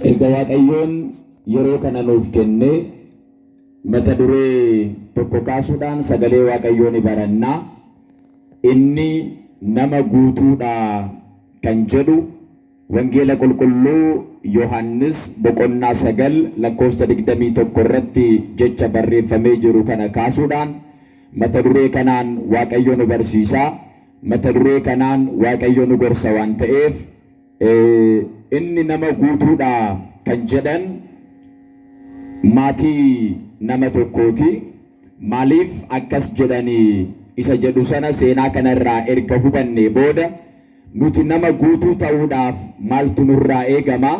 Erga Waaqayyoon yeroo kana nuuf kenne mata duree tokko kaasuudhaan sagalee Waaqayyoo ni barannaa. Inni nama guutuudha kan jedhu Wangeela Qulqulluu Yohaannis boqonnaa 9 lakkoofsa 21 irratti jecha barreeffamee jiru kana kaasuudhaan mata duree kanaan Waaqayyo nu barsiisa. Mata duree kanaan Waaqayyo nu gorsa waan ta'eef inni nama guutuudha kan jedhan maatii nama tokkooti. Maaliif akkas jedhanii isa jedhu sana seenaa kanarraa erga hubanne booda nuti nama guutuu ta'uudhaaf maaltu nurraa eegama?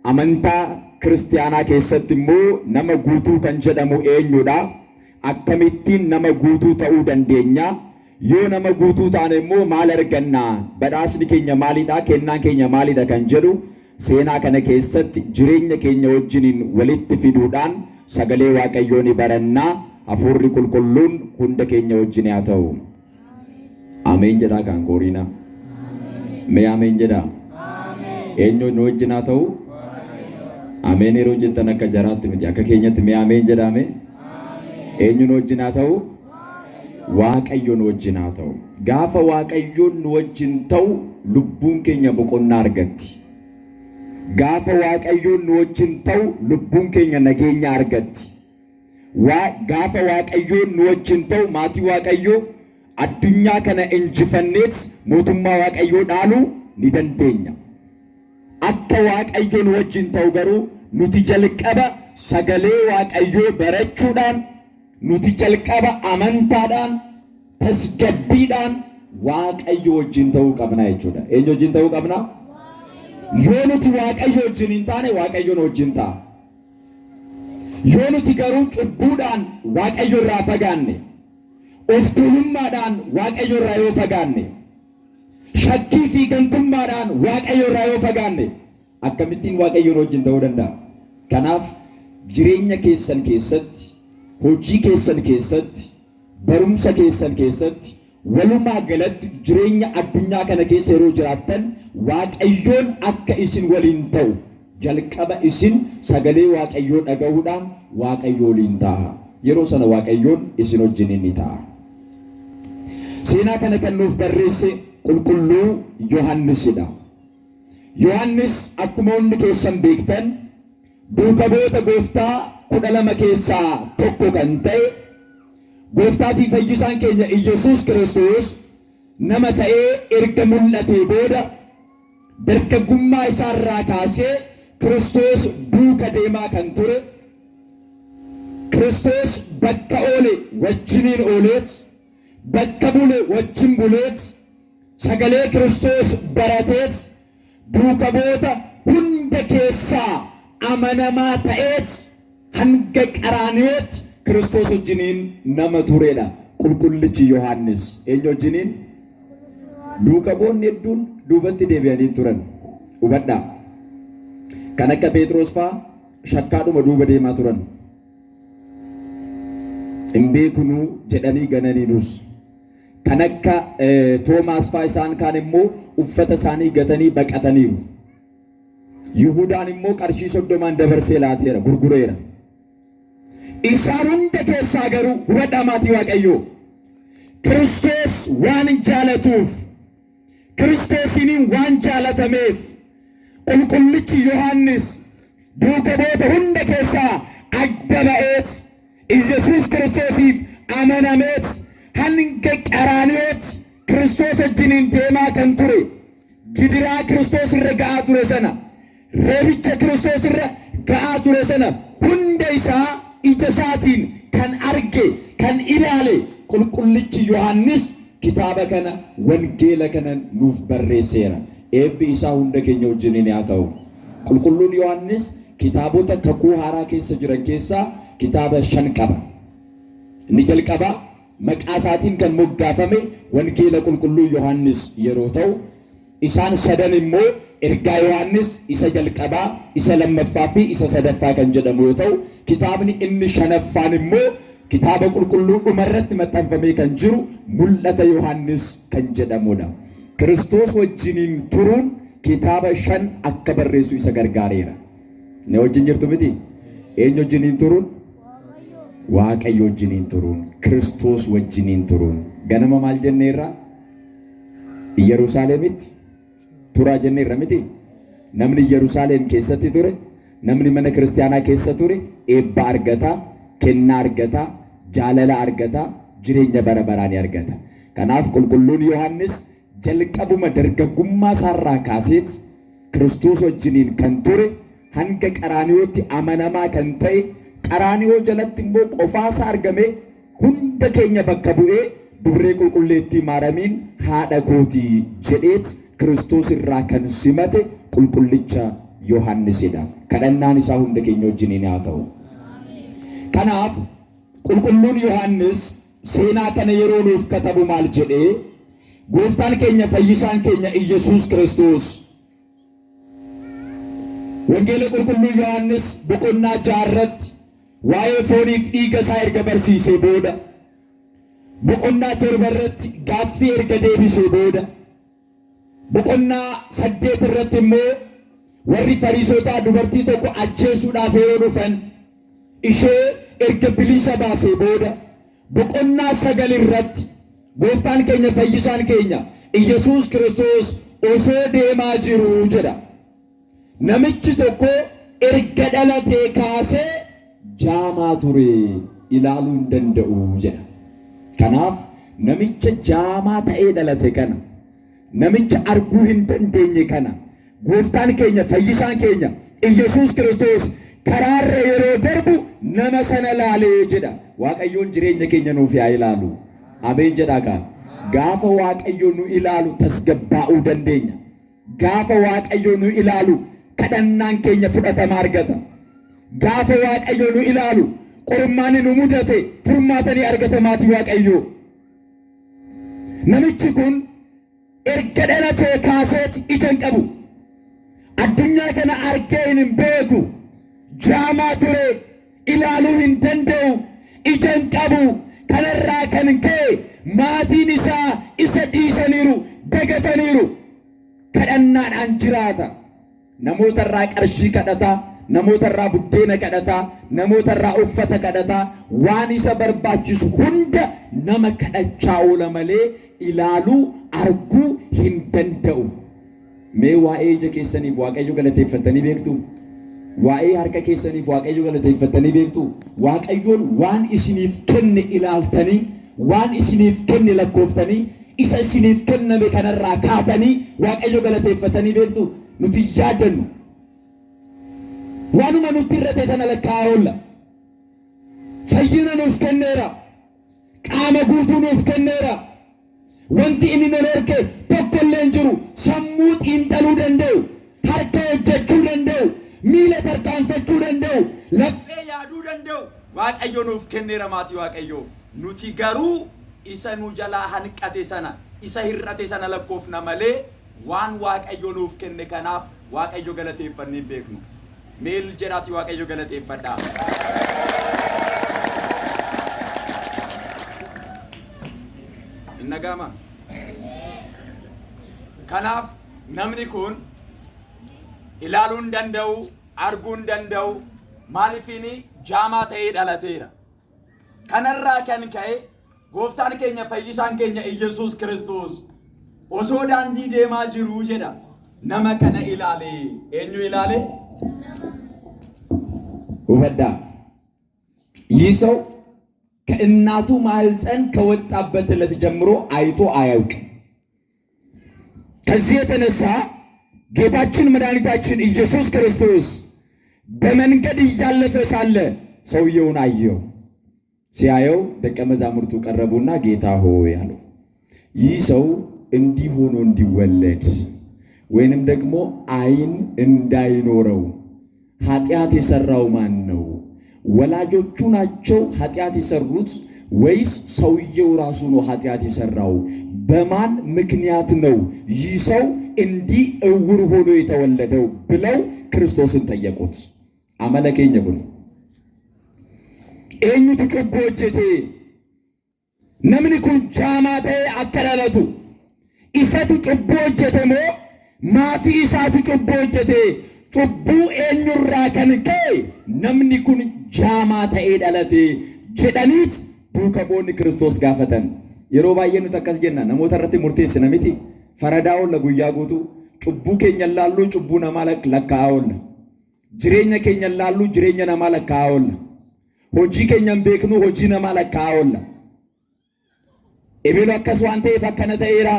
Amantaa kiristaanaa keessatti immoo nama guutuu kan jedhamu eenyudha? Akkamittiin nama guutuu ta'uu dandeenya? Yoo nama guutuu taane immoo maal arganna? Badhaasni keenya maalidha? Kennaan keenya maalidha kan jedhu seenaa kana keessatti jireenya keenya wajjiniin walitti fiduudhaan sagalee Waaqayyoo ni barannaa. Hafuurri qulqulluun hunda keenya wajjin haa ta'u. Ameen jedhaa kan kooriina. Mee ameen jedhaa. Eenyu nu wajjin haa ta'u? Ameen yeroo jettan akka jaraatti miti akka keenyatti mee ameen jedhame? Eenyu nu wajjin haa ta'u? Waaqayyo nu wajjin haa ta'u. Gaafa Waaqayyoon nu wajjin ta'u lubbuun keenya boqonnaa argatti. Gaafa Waaqayyoon nu wajjin ta'u lubbuun keenya nageenya argatti. Gaafa Waaqayyoon nu wajjin ta'u maatii Waaqayyoo addunyaa kana injifanneet mootummaa Waaqayyoo dhaaluu ni dandeenya. Akka Waaqayyo nu wajjin ta'u garuu nuti jalqaba sagalee Waaqayyoo barachuudhaan, nuti jalqaba amantaadhaan, tasgabbiidhaan Waaqayyo wajjin ta'uu qabna jechuudha. Eenyu wajjin ta'uu qabna? Yoo nuti Waaqayyo wajjin hin taane Waaqayyoon wajjin ta'a. Yoo nuti garuu cubbuudhaan Waaqayyo irraa fagaanne, of tuulummaadhaan Waaqayyo irraa yoo fagaanne, shakkii fi gantummaadhaan Waaqayyo irraa yoo fagaanne, akkamittiin Waaqayyoon wajjin ta'uu danda'a? Kanaaf jireenya keessan keessatti, hojii keessan keessatti, barumsa keessan keessatti, walumaa galatti jireenya addunyaa kana keessa yeroo jiraattan Waaqayyoon akka isin waliin ta'u jalqaba isin sagalee Waaqayyoo dhaga'uudhaan Waaqayyo waliin ta'a. Yeroo sana Waaqayyoon isin wajjin ni ta'a. Seenaa kana kan nuuf barreesse qulqulluu Yohaannisidha. Yohaannis akkuma hundi keessan beektan duukaa bu'oota Gooftaa 12 keessaa tokko kan ta'e, Gooftaa fi Fayyisaan keenya Iyyasuus Kiristoos nama ta'ee erga mul'atee booda dargaggummaa isaarraa kaasee Kiristoos duuka deemaa kan ture, Kiristoos bakka oole wajjiniin ooleet, bakka bule wajjin buleet, sagalee Kiristoos barateet, duuka bu'oota hunda keessaa amanamaa ta'eet, hanga qaraaniyoot Kiristoos wajjiniin nama turedha. Qulqullichi Yohaannis eenyu wajjiniin? Duuka bu'oonni hedduun duubatti deebi'anii turan. Hubadhaa. Kan akka Phexros fa'aa shakkaadhuma duuba deemaa turan. Hin beeknu jedhanii gananiinus. Kan akka Toomaas fa'aa isaan kaan immoo uffata isaanii gatanii baqataniiru. Yihuudaan immoo qarshii 30 dabarsee laateera, gurgureera. Isaan hunda keessaa garuu hubadhaa maatii Waaqayyoo. Kiristoos waan jaalatuuf, Kiristoosiin waan jaalatameef qulqullichi Yohaannis duuka bu'oota hunda keessaa adda ba'eet Iyyasuus Kiristoosiif amanameet hanga qaraaniyoot Kiristoos wajjiniin deemaa kan ture, gidiraa Kiristoos irra ga'aa ture sana, reebicha Kiristoos irra ga'aa ture sana hunda isaa ija isaatiin kan arge, kan ilaale qulqullichi Yohaannis kitaaba kana, wangeela kana nuuf barreesseera. Eebbi isaa hunda keenya wajjiniin haa ta'u. Qulqulluun Yohaannis kitaabota kakuu haaraa keessa jiran keessaa kitaaba 5 qaba. Inni jalqaba maqaa isaatiin kan moggaafame wangeela qulqulluu Yohaannis yeroo ta'u, isaan sadan immoo ergaa Yohaannis isa jalqabaa, isa lammaffaa fi isa sadaffaa kan jedhamu yoo ta'u, kitaabni inni 5ffaan immoo kitaaba qulqulluu dhumarratti maxxanfamee kan jiru mul'ata Yohaannis kan jedhamudha. Kiristoos wajjiniin turuun kitaaba 5 akka barreessu isa gargaareera. Ne wajjin jirtu miti? Eenyu wajjiniin turuun? Waaqayyo wajjiniin turuun, Kiristoos wajjiniin turuun. Ganama maal jenneerra? Yerusaalemitti turaa jenneerra miti? Namni Yerusaalem keessatti ture, namni mana kiristaanaa keessa ture, eebba argata, kennaa argata, jaalala argata, jireenya bara baraan argata. Kanaaf qulqulluun Yohaannis jalqabuma dargaggummaa isaarraa kaaseet Kiristoos wajjiniin kan ture, hanga qaraaniyootti amanamaa kan ta'e, qaraaniyoo jalatti immoo qofaasaa argame hunda keenya bakka bu'ee dubree qulqulleettii maaramiin haadha kootii jedheet Kiristoos irraa kan simate qulqullicha Yohaannisidha. Kadhannaan isaa hunda keenya wajjiniin haa ta'u. Kanaaf qulqulluun Yohaannis seenaa kana yeroo nuuf katabu maal jedhee, gooftaan keenya fayyisaan keenya Iyesuus Kiristoos wangeela qulqulluu Yohaannis boqonnaa 6 waa'ee fooniif dhiiga isaa erga barsiisee booda, boqonnaa 7 gaaffii erga deebisee booda, boqonnaa 8 immoo warri Fariisotaa dubartii tokko ajjeesuudhaaf yeroo dhufan ishee erga bilisa baasee booda, boqonnaa 9 gooftaan keenya fayyisaan keenya Iyesuus Kiristoos osoo deemaa jiru jedha. Namichi tokko erga dhalatee kaasee jaamaa ture, ilaaluu hin danda'u jedha. Kanaaf namicha jaamaa ta'ee dhalate kana, namicha arguu hin dandeenye kana gooftaan keenya fayyisaan keenya Iyesuus Kiristoos karaarra yeroo darbu nama sana laalee jedha. Waaqayyoon jireenya keenya nuuf yaa ilaalu. Ameen jedhaa kaa. Gaafa Waaqayyoon nu ilaalu tasgabbaa'uu dandeenya. Gaafa Waaqayyoon nu ilaalu kadhannaan keenya fudhatama argata. Gaafa Waaqayyoon nu ilaalu qormaan nu mudate furmaatanii argata maatii Waaqayyoo. Namichi kun erga dhalatee kaaseeti ija hin qabu. Addunyaa kana argee hin beeku. Jaamaa ture, ilaaluu hin danda'u, ija hin qabu. Kanarraa kan ka'e maatiin isaa isa dhiisaniiru, dagataniiru. Kadhannaadhaan jiraata. Namoota irraa qarshii kadhata, namoota irraa buddeena kadhata, namoota irraa uffata kadhata, waan isa barbaachisu hunda nama kadhachaa oola malee ilaaluu arguu hin danda'u. Mee waa'ee ija keessaniif Waaqayyo galateeffatanii beektu? Waa'ee harka keessaniif Waaqayyo galateeffatanii beektu? Waaqayyoon waan isiniif kenne ilaaltanii, waan isiniif kenne lakkooftanii, isa isiniif kenname kanarraa kaatanii Waaqayyo galateeffatanii beektu? Nuti yaadannu waanuma nuti irrate sana lakkaa'aa oolla. Fayyina nuuf kenneera, qaama guutuu nuuf kenneera. Wanti inni nu erge tokko illee hin jiru. Sammuu xiinxaluu danda'u, harka hojjechuu danda'u, miila tarkaanfachuu danda'u, laphee yaaduu danda'u Waaqayyo nuuf kenneera maatii Waaqayyoo. Nuti garuu isa nu jalaa hanqate sana, isa hir'ate sana lakkoofna malee waan Waaqayyo nuuf kenne kanaaf Waaqayyo galateeffannee beeknu. Meel jedhaati Waaqayyo galateeffadhaa. Innagama. Kanaaf namni kun ilaaluu hin danda'u, arguu hin danda'u, maaliifini jaamaa ta'ee dhalateera. Kanarraa kan ka'e gooftaan keenya fayyisaan keenya Iyesuus Kiristoos osoo daandii deemaa jiru jedha. Nama kana ilaale. Eenyu ilaale? ወበዳ ይህ ሰው ከእናቱ ማህፀን ከወጣበት ዕለት ጀምሮ አይቶ አያውቅ። ከዚህ የተነሳ ጌታችን መድኃኒታችን ኢየሱስ ክርስቶስ በመንገድ እያለፈ ሳለ ሰውየውን አየው። ሲያየው ደቀ መዛሙርቱ ቀረቡና ጌታ ሆይ አለው፣ ይህ ሰው እንዲህ ሆኖ እንዲወለድ ወይንም ደግሞ አይን እንዳይኖረው ኃጢአት የሰራው ማን ነው? ወላጆቹ ናቸው ኃጢአት የሰሩት ወይስ ሰውየው ራሱ ነው ኃጢአት የሰራው? በማን ምክንያት ነው ይህ ሰው እንዲህ እውር ሆኖ የተወለደው ብለው ክርስቶስን ጠየቁት። አመለከኝ ነው ኤኙ ተቀቦጀቴ ነምን ኩን ጃማቴ አከራለቱ ኢሰቱ ጭቦጀቴ ሞ ማቲ ኢሳቱ ጭቦጀቴ cubbuu eenyurraa kan ka'e namni kun jaamaa ta'ee dhalate jedhaniit duuka bu'oonni Kiristoos gaafatan. Yeroo baay'ee nuti akkas jenna namoota irratti murteessina miti. Faradaa oolla guyyaa guutuu cubbuu keenya laalluu cubbuu namaa lakkaa'aa oolla. Jireenya keenya laalluu jireenya namaa lakkaa'aa oolla. Hojii keenya hin beeknu hojii namaa lakkaa'aa oolla. Ebeelu akkas waan ta'eef akkana ta'eera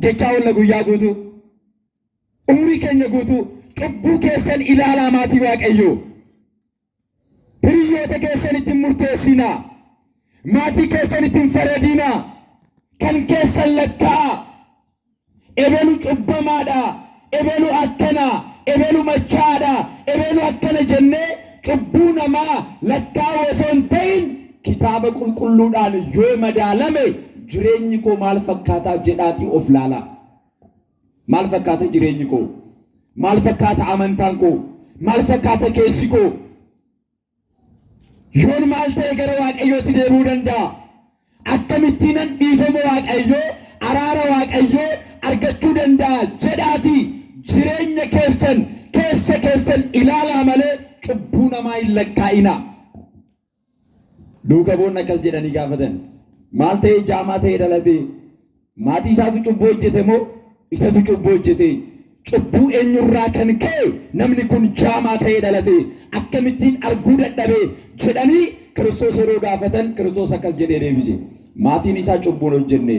jechaa oolla guyyaa guutuu. Umurii keenya guutuu cubbuu keessan ilaalaa maatii Waaqayyoo. Hiriyoota keessan ittiin murteessinaa. Maatii keessan ittiin faradinaa. Kan keessan lakkaa'aa. Ebeelu cubbamaadha. Ebeelu akkana. Ebeelu machaadha. Ebeelu akkana jennee cubbuu namaa lakkaa'uu osoo hin ta'in kitaaba qulqulluudhaan yoo madaalame jireenyi koo maal fakkaataa jedhaatii of laala. Maal fakkaata jireenyi koo? Maal fakkaata amantaan koo? Maal fakkaata keessi koo? Yoon maal ta'e gara Waaqayyootti deebi'uu danda'a? Akkamittiin dhiifama Waaqayyoo, araara Waaqayyoo argachuu danda'a jedhaatii jireenya keessa keessan ilaalaa malee cubbuu namaa hin lakkaa'ina. Duuka bu'oonni akkas jedhanii gaafatan. Maal ta'e jaamaa ta'e dhalate? Maatii isaatu cubbuu hojjete moo isatu cubbuu hojjete? Cubbuu eenyurraa kan ka'e namni kun jaamaa ta'e dhalate? Akkamittiin arguu dadhabe jedhanii Kiristoos yeroo gaafatan Kiristoos akkas jedhee deebise. Maatiin isaa cubbuun hojjenne,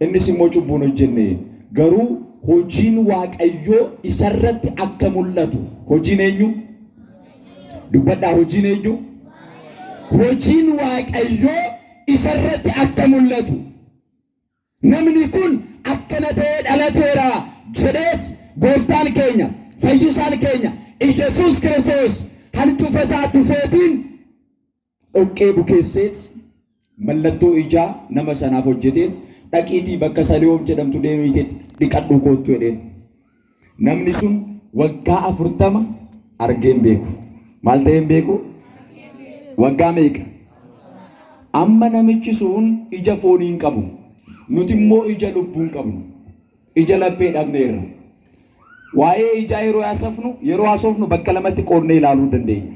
innis immoo cubbuun hojjenne. Garuu hojiin Waaqayyoo isarratti akka mul'atu. Hojiin eenyu? Dubbadhaa hojiin eenyu? Hojiin Waaqayyoo isarratti akka mul'atu. Namni kun akkana ta'ee dhalateera jedheet gooftaan keenya fayyisaan keenya Iyesuus Kiristoos hancufa isaa tufeetiin dhoqqee bukeesseet mallattoo ijaa nama sanaaf hojjeteet dhaqiitii bakka Salihoom jedhamtu deemiitee dhiqadhuu koottu jedheen. Namni sun waggaa 40 argeen beeku. Maal ta'een beeku? Waggaa meeqa? Amma namichi sun ija foonii hin qabu. Nuti immoo ija lubbuu hin qabnu. Ija laphee dhabneerra. Waa'ee ijaa yeroo haasofnu bakka lamatti qoodnee ilaaluu dandeenya.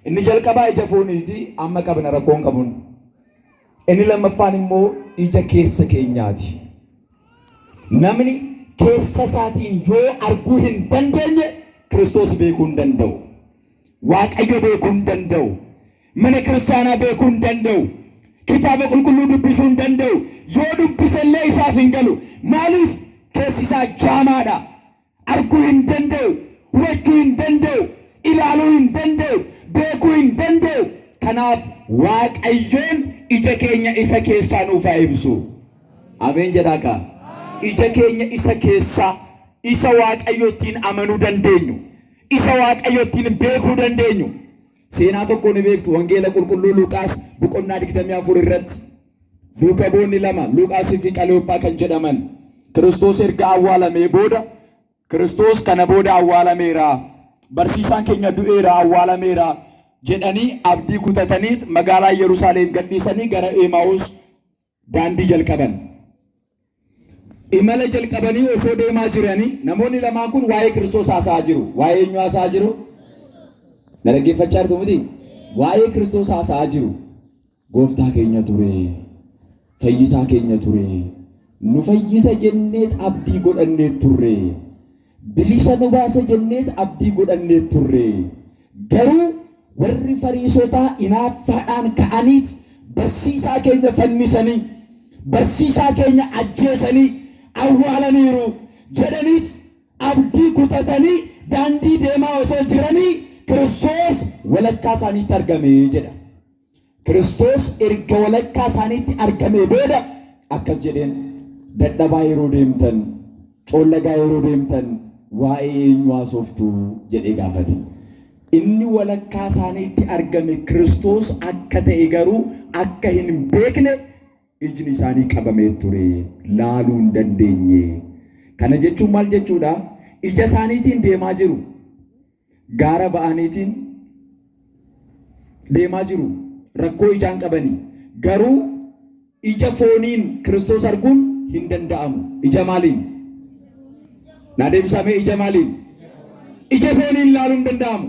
Inni jalqabaa ija fooniiti amma qabna rakkoon qabuun. Inni lammaffaan immoo ija keessa keenyaati. Namni keessa isaatiin yoo arguu hin dandeenye Kiristoos beekuu hin danda'u. Waaqayyo beekuu hin danda'u. Mana kiristaanaa beekuu hin danda'u. Kitaaba qulqulluu dubbisuu hin danda'u. Yoo dubbisellee isaaf hin galu. Maaliif? Keessi isaa jaamaadha. Arguu hin danda'u. Hubachuu hin danda'u. Ilaaluu hin danda'u. Beekuu hin danda'u. Kanaaf Waaqayyoon ija keenya isa keessaa nuuf haa ibsu. Ameen jedhaa kaa. Ija keenya isa keessaa isa Waaqayyootiin amanuu dandeenyu. Isa Waaqayyootiin beekuu dandeenyu. Seenaa tokko ni beektu wangeela qulqulluu Luqaas boqonnaa 24 irratti duuka bu'oonni lama Luqaasii fi Qaleyoophaa kan jedhaman Kiristoos erga awwaalamee booda Kiristoos kana booda awwaalameera barsiisaan keenya du'eera awwaalameera jedhanii abdii kutataniit magaalaa Yerusaalem gadhiisanii gara Emaa'us daandii jalqaban. Imala jalqabanii osoo deemaa jiranii namoonni lamaan kun waa'ee Kiristoos haasa'aa jiru. Waa'ee eenyu haasa'aa jiru? Dhaggeeffachaa jirtu miti? Waa'ee Kiristoos haasa'aa jiru. Gooftaa keenya ture, fayyisaa keenya ture, nu fayyisa jenneet abdii godhanneet turre, bilisa nu baasa jenneet abdii godhanneet turre. Garuu warri Fariisotaa inaaffaadhaan ka'aniit barsiisaa keenya fannisanii, barsiisaa keenya ajjeesanii awwaalaniiru jedhaniit abdii kutatanii daandii deemaa osoo jiranii Kiristoos walakkaa isaaniitti argame jedha. Kiristoos erga walakkaa isaaniitti argame booda akkas jedheen dadhabaa yeroo deemtan, coollagaa yeroo deemtan waa'ee eenyu haasoftu jedhee gaafate. Inni walakkaa isaaniitti argame Kiristoos akka ta'e garuu akka hin beekne ijni isaanii qabamee ture, laaluu hin dandeenye. Kana jechuun maal jechuudha? Ija isaaniitiin deemaa jiru. Gaara ba'aniitiin deemaa jiru. Rakkoo ijaan qabanii. Garuu ija fooniin Kiristoos arguun hin danda'amu. Ija maaliin? Naa deebisamee ija maaliin? ija fooniin ilaaluun danda'amu.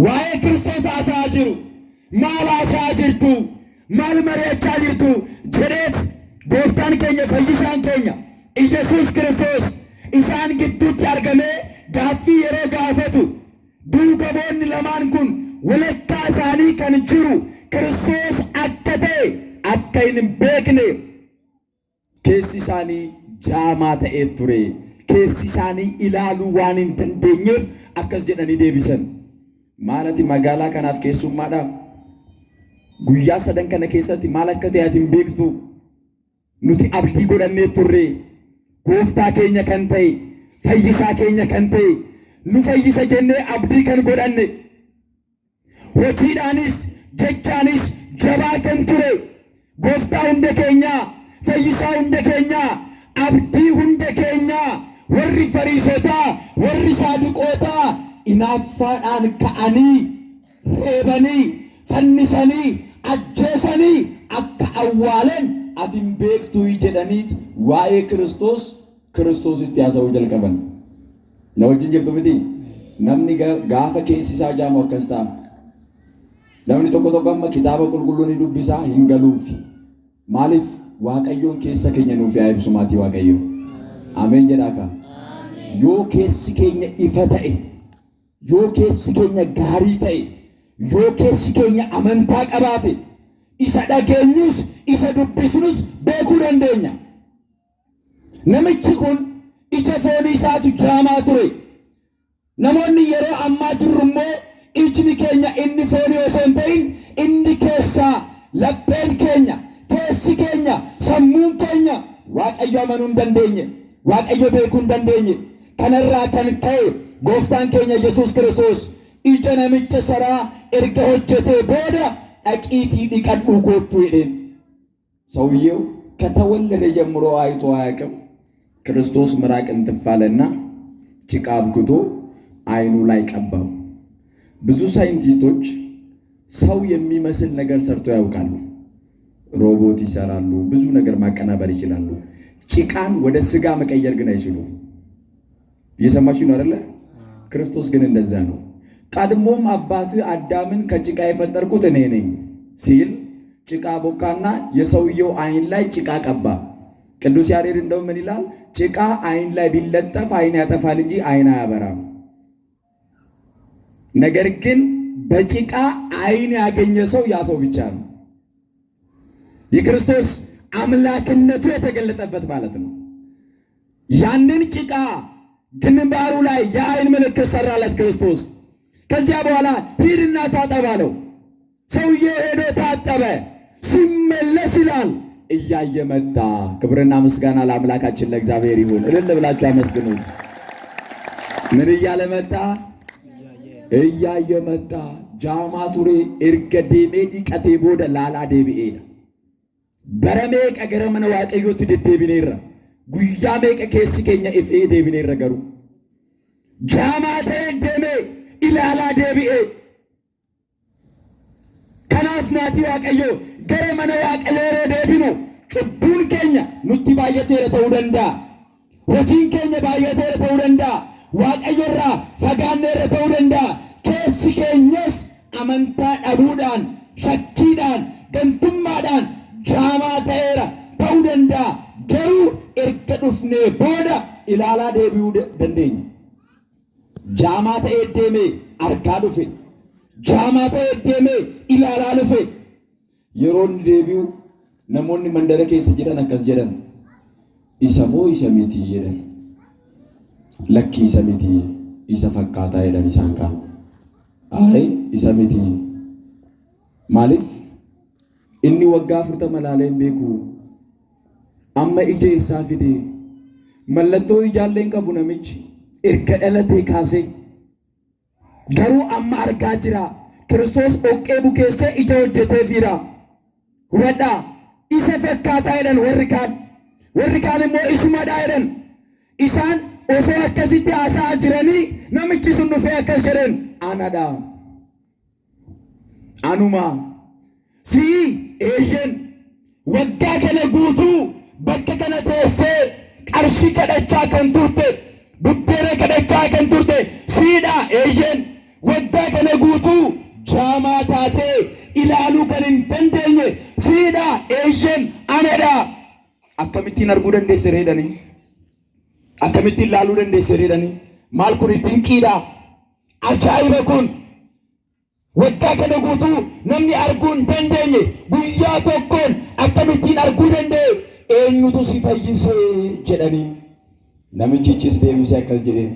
Waa'ee Kiristoos haasa'aa jiru. Maal haasa'aa jirtu? Maal mari'achaa jirtu? jedheet gooftaan keenya fayyisaan keenya Iyesuus Kiristoos isaan gidduutti argamee gaaffii yeroo gaafatu duuka boonni lamaan kun walakkaa isaanii kan jiru Kiristoos akka ta'e akka hin beekne keessi isaanii jaamaa ta'ee ture. Keessi isaanii ilaaluu waan hin dandeenyeef akkas jedhanii deebisan. Maalati magaalaa kanaaf keessummaadha? Guyyaa sadan kana keessatti maal akka ta'e ati hin beektu. Nuti abdii godhannee turre. Gooftaa keenya kan ta'e, fayyisaa keenya kan ta'e, nu fayyisa jennee abdii kan godhanne. Hojiidhaanis jechaanis jabaa kan ture. Gooftaa hunda keenyaa, fayyisaa hunda keenyaa, abdii hunda keenyaa, warri Fariisotaa, warri Saaduqootaa inaaffaadhaan ka'anii, reebanii, fannisanii, ajjeesanii akka awwaalan ati hin beektuu jedhaniit waa'ee Kiristoositti haasa'uu jalqaban. Na wajjin jirtu miti? Namni gaafa keessi isaa jaamu akkas ta'a. Namni tokko amma kitaaba qulqulluu ni dubbisaa hin galuufi. Maaliif? Waaqayyoon keessa keenya nuuf yaa ibsu maatii Waaqayyo. Ameen jedhaa kaa. Yoo keessi keenya ifa ta'e, yoo keessi keenya gaarii ta'e, yoo keessi keenya amantaa qabaate, isa dhageenyus isa dubbisnus beekuu dandeenya. Namichi kun ija foonii isaatu jaamaa ture. Namoonni yeroo ammaa jirru immoo ijni keenya inni foonii osoo hin ta'in inni keessaa lapheen keenya, keessi keenya, sammuun keenya Waaqayyo amanuu hin dandeenye, Waaqayyo beekuu hin dandeenye. Kanarraa kan ta'e gooftaan keenya Yesuus Kiristoos ija namicha saraa erga hojjetee booda dhaqiitii dhiqadhuu koottuu jedheen. ሰውየው ከተወለደ ጀምሮ አይቶ አያውቅም። ክርስቶስ ምራቅ እንትፋለና ጭቃ አብክቶ አይኑ ላይ ቀባው። ብዙ ሳይንቲስቶች ሰው የሚመስል ነገር ሰርቶ ያውቃሉ። ሮቦት ይሰራሉ፣ ብዙ ነገር ማቀናበር ይችላሉ። ጭቃን ወደ ስጋ መቀየር ግን አይችሉም። እየሰማችሁ ነው አይደለ? ክርስቶስ ግን እንደዛ ነው። ቀድሞም አባት አዳምን ከጭቃ የፈጠርኩት እኔ ነኝ ሲል ጭቃ ቦካና የሰውየው አይን ላይ ጭቃ ቀባ። ቅዱስ ያሬድ እንደው ምን ይላል? ጭቃ አይን ላይ ቢለጠፍ አይን ያጠፋል እንጂ አይን አያበራም። ነገር ግን በጭቃ አይን ያገኘ ሰው ያ ሰው ብቻ ነው። የክርስቶስ አምላክነቱ የተገለጠበት ማለት ነው። ያንን ጭቃ ግንባሩ ላይ የአይን ምልክት ሰራለት ክርስቶስ። ከዚያ በኋላ ሂድና ታጠብ አለው። ሰውዬው ሄዶ ታጠበ። ሲመለስ ይላል እያየ መጣ። ክብርና ምስጋና ለአምላካችን ለእግዚአብሔር ይሁን። እልል ብላችሁ አመስግኑት። ምን እያለ መጣ? እያየ መጣ። ጃማቱሬ እርገዴሜ ዲቀቴ ቦደ ላላ ዴቢኤ በረሜ ቀገረመነ ዋቀዮት ደደቢኔራ ጉያሜ ቀኬስ ከኛ እፌ ዴቢኔራ ገሩ ጃማቴ ደሜ ኢላላ ዴቢኤ ከናፍ ማቲ ዋቀዮ ገረመነ ዋቀዮ ዴቢኖ ጭቡን ከኛ ኑቲ ባየቴ ተውደንዳ ወጂን ከኛ ባየቴ ተውደንዳ ዋቀዮራ ፈጋኔ ተውደንዳ ኬስ ከኛስ አመንታ ዳቡዳን ሸኪዳን ገንቱማዳን ጃማቴራ ተውደንዳ ገሩ እርገዱፍኔ ቦዳ ኢላላ ዴቢው ደንደኝ ጃማቴ ደሜ አርጋዱፌ ጃማቴ ደሜ ኢላላ ሉፌ የሮን ዴቢው ነሞኒ መንደረ ኬስ ጅራን አከስ ጀደን ኢሰሞ ኢሰሚቲ የደን ለኪ ኢሰሚቲ ኢሰፈካታ የደን ኢሳንካ አይ ኢሰሚቲ ማሊፍ እኒ ወጋ ፍርተ መላለን ቤኩ አመ ኢጄ ኢሳፊዴ መለቶ ኢጃለን ቀቡ ነምች እርገደለቴ ካሴ ገሩ አማ አርጋ ጅራ ክርስቶስ ኦቄ ቡኬሰ ኢጄ ሆጀቴ ፊራ ወዳ ኢሰ ፈካታ ይደን ወርካን ሞ ኢስማዳ ይደን ኢሳን ኦሶ አከሲቲ አሳ ጅረኒ ነምች ሱኑ ፈ አከሰረን አናዳ አኑማ ሲ ኤየን ወጋ ከነ ጉቱ በከ ከነ ተሰ ቀርሺ ከደቻ ከንቱርቴ buddeena kadhachaa kan turte siidha eeyyen waggaa kana guutuu jaamaa taatee ilaaluu kan hin dandeenye siidha eeyyen anadha. Akkamittiin arguu dandeesse reedhanii? Akkamittiin ilaaluu dandeesse reedhanii? Maal kun dinqiidha, ajaa'iba kun. Waggaa kana guutuu namni arguu hin dandeenye guyyaa tokkoon akkamittiin arguu danda'e? Eenyutu si fayyise jedhanii. Namichichis deebisee akkas jedheen,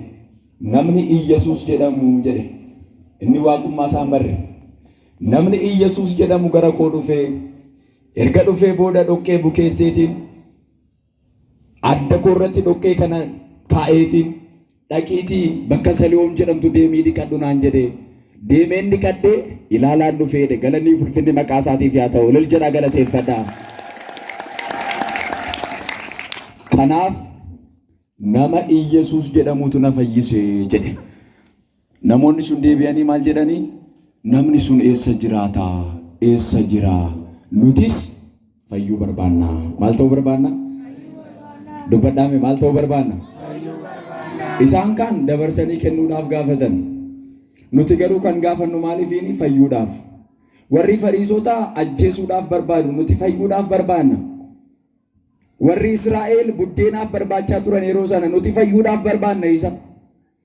namni Iyyesuus jedhamu jedhe. Inni waaqummaa isaa hin barre. Namni Iyyesuus jedhamu gara koo dhufee, erga dhufee booda dhoqqee bukeesseetiin adda koo irratti dhoqqee kana kaa'eetiin dhaqiitii bakka Salihoom jedhamtu deemii dhiqadhu naan jedhe. Deemeen dhiqadhee ilaalaan dhufeedhe. Galanii ulfinni maqaa isaatiif haa ta'u. Lol jedhaa galateeffadhaa. Kanaaf nama Iyyesuus jedhamutu na fayyise jedhe. Namoonni sun deebi'anii maal jedhanii? Namni sun eessa jiraata? Eessa jira? Nutis fayyuu barbaanna. Maal ta'uu barbaanna? Dubbadhaame maal ta'uu barbaanna? Isaan kaan dabarsanii kennuudhaaf gaafatan. Nuti garuu kan gaafannu maaliifiini? Fayyuudhaaf. Warri Fariisotaa ajjeesuudhaaf barbaadu, nuti fayyuudhaaf barbaanna. Warri Israa'el buddeenaaf barbaachaa turan yeroo sana, nuti fayyuudhaaf barbaanna isa.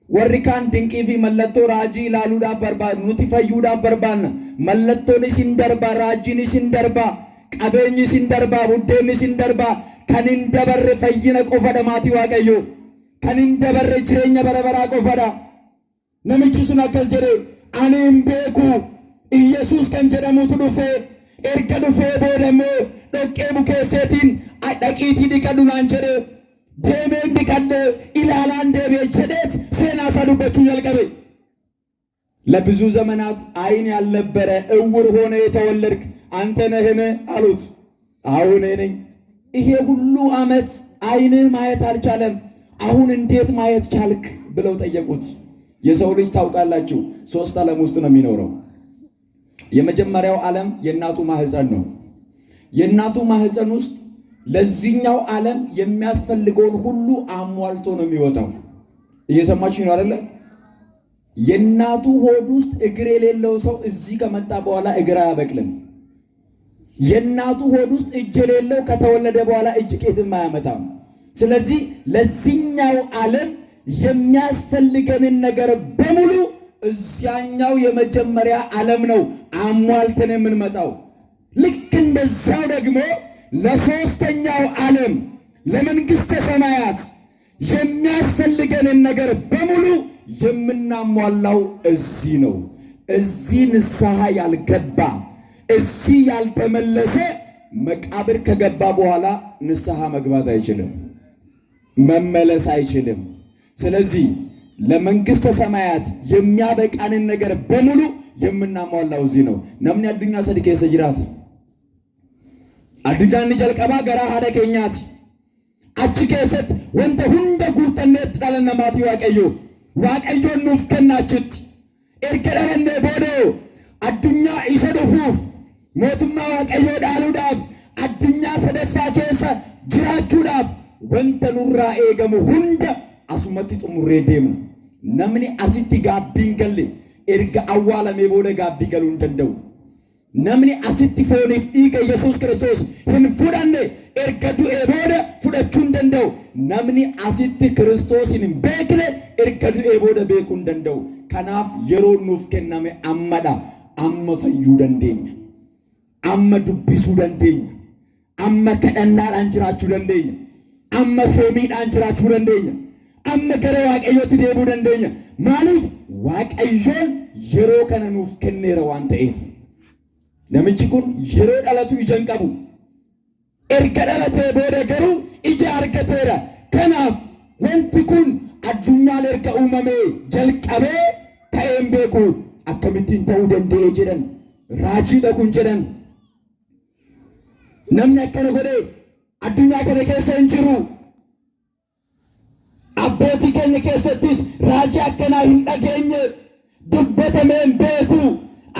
Warri kaan dinqii fi mallattoo raajii ilaaluudhaaf barbaadu, nuti fayyuudhaaf barbaanna. Mallattoon isin darba, raajiin isin darba, qabeenyi isin darba, buddeenni isin darba. Kan hin dabarre fayyina qofadha maatii Waaqayyoo. Kan hin dabarre jireenya bara baraa qofadha. Namichi sun akkas jedhe, ani hin beeku Iyyesuus kan jedhamutu dhufee, erga dhufee booda immoo dhoqqee bukeesseetiin dhaqiitii dhiqadhu naan jedhe. Deemeen dhiqadhe ilaalaan deebi'e jedheet seenaa isaa dubbachuu jalqabe. ለብዙ ዘመናት አይን ያልነበረ እውር ሆነ የተወለድክ አንተ ነህን አሉት። አሁን እኔ ነኝ። ይሄ ሁሉ ዓመት አይንህ ማየት አልቻለም፣ አሁን እንዴት ማየት ቻልክ ብለው ጠየቁት። የሰው ልጅ ታውቃላችሁ ሶስት ዓለም ውስጥ ነው የሚኖረው። የመጀመሪያው ዓለም የእናቱ ማህፀን ነው። የእናቱ ማህፀን ውስጥ ለዚህኛው ዓለም የሚያስፈልገውን ሁሉ አሟልቶ ነው የሚወጣው። እየሰማችሁ ነው አይደል? የእናቱ ሆድ ውስጥ እግር የሌለው ሰው እዚህ ከመጣ በኋላ እግር አያበቅልም። የእናቱ ሆድ ውስጥ እጅ የሌለው ከተወለደ በኋላ እጅ ቄትም አያመጣም። ስለዚህ ለዚህኛው ዓለም የሚያስፈልገንን ነገር በሙሉ እዚያኛው የመጀመሪያ ዓለም ነው አሟልተን የምንመጣው። ልክ እንደዛው ደግሞ ለሶስተኛው ዓለም ለመንግስተ ሰማያት የሚያስፈልገንን ነገር በሙሉ የምናሟላው እዚህ ነው። እዚህ ንስሐ ያልገባ እዚህ ያልተመለሰ መቃብር ከገባ በኋላ ንስሐ መግባት አይችልም፣ መመለስ አይችልም። ስለዚህ ለመንግስተ ሰማያት የሚያበቃንን ነገር በሙሉ የምናሟላው እዚህ ነው። ነምን አዱኛ ሰድከ ሰጅራት አዱኛን ጀልቀባ ገራ ሀደ ከኛት አቺ ከሰት ወንተ ሁንደ ጉተነት ዳለና ማቲ ዋቀዮ ኑፍ ከናችት ኤርከዳነ ቦዶ አዱኛ ኢሰዶፉፍ ሞቱማ ዋቀዮ ዳሉዳፍ አዱኛ ሰደፋ ከሰ ጅራቹዳፍ ወንተ ኑራ ኤገሙ ሁንደ አሱመቲ ጥሙሬ ደምና ነምኒ አሲቲ ጋቢን ገለ ኤርጋ አዋላሜ ቦደ ጋቢ ገሉ እንደንደው ነምኒ አሲቲ ፎኒፍ ኢገ ኢየሱስ ክርስቶስ ህን ፉዳነ ኤርጋ ዱኤ ቦደ ፉዳቹ እንደንደው ነምኒ አሲቲ ክርስቶስን ቤክለ ኤርጋ ዱኤ ቦደ ቤኩ እንደንደው ከናፍ የሮ ኑፍ ከናሜ አመዳ አመ ፈዩ ደንደኛ አመ ዱቢሱ ደንደኛ አመ ከደናር አንጅራቹ ደንደኛ አመ ሶሚድ አንጅራቹ ደንደኛ amma gara waaqayyooti deebuu dandeenya. Maaliif waaqayyoon yeroo kana nuuf kenneera waan ta'eef. Namichi kun yeroo dhalatu ija hin qabu. Erga dhalatee booda garuu ija argateera. Kanaaf wanti kun addunyaan erga uumamee jalqabee ta'een beeku akkamittiin ta'uu danda'e jedhan. Raajiidha kun jedhan. Namni akkana godhee addunyaa kana keessa hin jiru. Abbootii keenya keessattis raajii akkanaa hin dhageenye dubbatameen beeku.